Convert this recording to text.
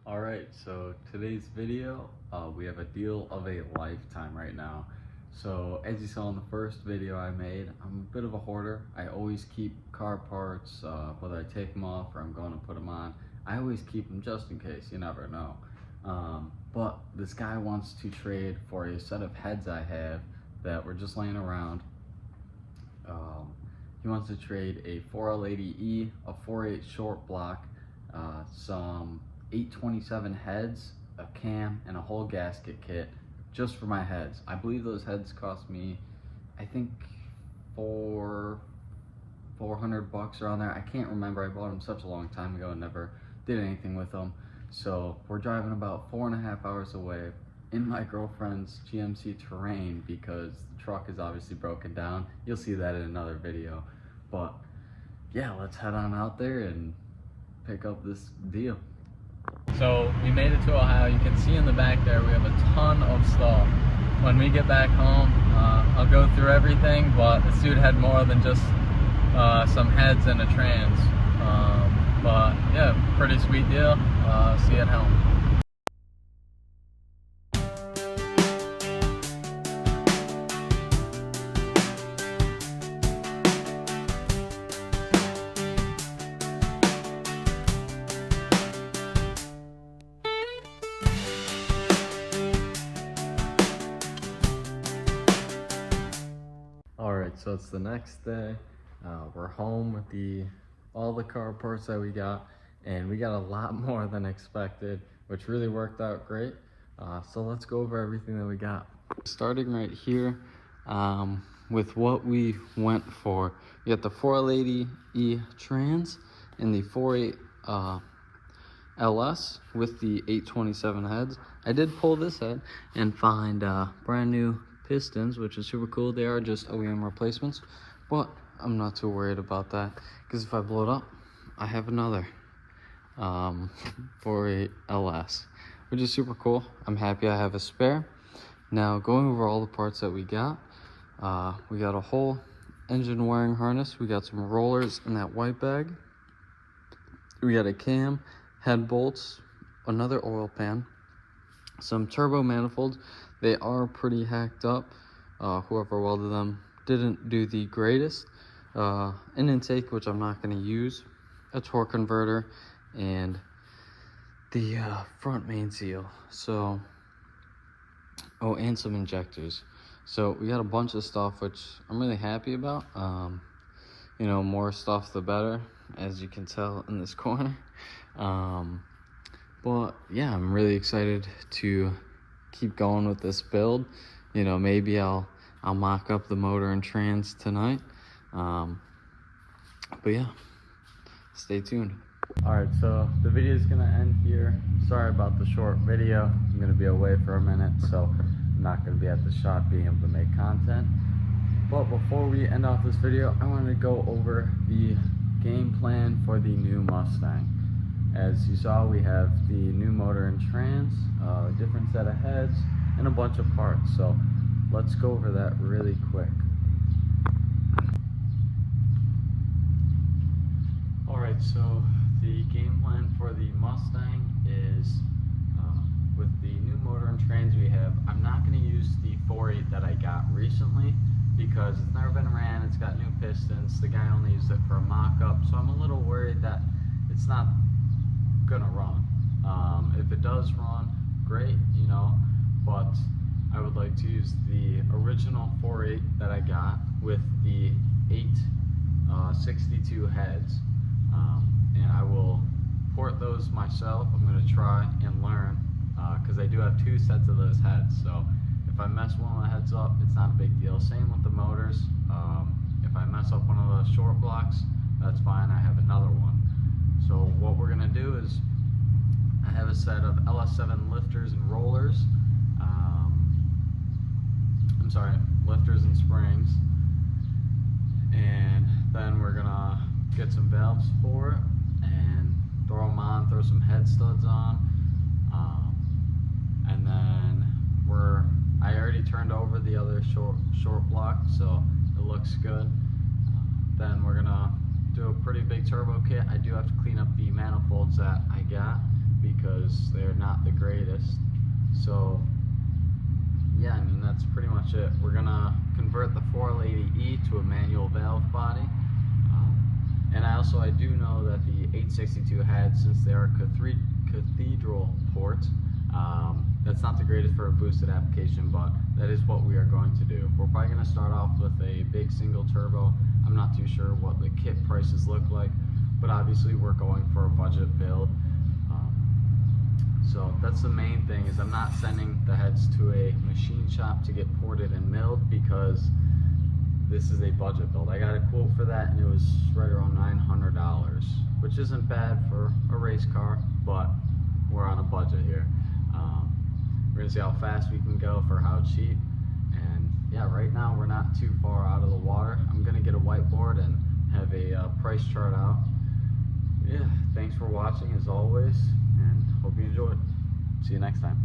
Alright, so today's video, we have a deal of a lifetime right now. So as you saw in the first video I made, I'm a bit of a hoarder. I always keep car parts, whether I take them off or I'm going to put them on. I always keep them just in case, you never know. But this guy wants to trade for a set of heads I have that were just laying around. He wants to trade a 4L80E, a 4.8 short block, some 827 heads, a cam, and a whole gasket kit just for my heads. I believe those heads cost me, I think, $400 around there. I can't remember. I bought them such a long time ago and never did anything with them. So we're driving about 4.5 hours away in my girlfriend's GMC Terrain because the truck is obviously broken down. You'll see that in another video. But yeah, let's head on out there and pick up this deal. So we made it to Ohio. You can see in the back there we have a ton of stuff. When we get back home, I'll go through everything, but this dude had more than just some heads and a trans. But yeah, pretty sweet deal. See you at home. Alright, so it's the next day. We're home with all the car parts that we got, and we got a lot more than expected, which really worked out great. So let's go over everything that we got. Starting right here with what we went for. We got the 4L80E trans and the 4.8 LS with the 827 heads. I did pull this head and find brand new pistons, which is super cool. They are just OEM replacements, but I'm not too worried about that because if I blow it up, I have another 4.8 LS, which is super cool. I'm happy I have a spare. Now going over all the parts that we got a whole engine wiring harness. We got some rollers in that white bag. We got a cam, head bolts, another oil pan, some turbo manifolds. They are pretty hacked up. Whoever welded them didn't do the greatest. An intake, which I'm not going to use, a torque converter, and the front main seal. So, oh, and some injectors. So we got a bunch of stuff, which I'm really happy about. You know, more stuff the better, as you can tell in this corner. But yeah, I'm really excited to keep going with this build. You know, maybe I'll mock up the motor and trans tonight. But yeah, stay tuned. Alright, so the video is gonna end here. Sorry about the short video. I'm gonna be away for a minute, so I'm not gonna be at the shop being able to make content. But before we end off this video, I wanted to go over the game plan for the new Mustang. As you saw, we have the new motor and trans, a different set of heads, and a bunch of parts. So let's go over that really quick. Alright, so the game plan for the Mustang is with the new motor and trans we have, I'm not going to use the 4.8 that I got recently because it's never been ran, it's got new pistons, the guy only used it for a mock-up, so I'm a little worried that it's not gonna run. If it does run, great, you know, but I would like to use the original 4.8 that I got with the 862 heads, and I will port those myself. I'm going to try and learn because I do have two sets of those heads, so if I mess one of the heads up, it's not a big deal. Same with the motors. If I mess up one of the short blocks, that's fine, I have another one. So what we're going to do is I have a set of LS7 lifters and rollers. I'm sorry, lifters and springs. And then we're going to get some valves for it and throw them on, throw some head studs on. And then I already turned over the other short block, so it looks good. Then we're going to do a pretty big turbo kit. I do have to clean up the manifolds that I got because they're not the greatest. So yeah, I mean, that's pretty much it. We're gonna convert the 480E to a manual valve body. And I do know that the 862 heads, since they are cathedral ports, that's not the greatest for a boosted application, but that is what we are going to do. We're probably going to start off with a big single turbo. I'm not too sure what the kit prices look like, but obviously we're going for a budget build. So that's the main thing, is I'm not sending the heads to a machine shop to get ported and milled, because this is a budget build. I got a quote for that and it was right around $900, which isn't bad for a race car, but we're on a budget here. We're gonna see how fast we can go for how cheap. And yeah, right now we're not too far out of the water. I'm gonna get a whiteboard and have a price chart out. Yeah, thanks for watching as always, and hope you enjoyed. See you next time.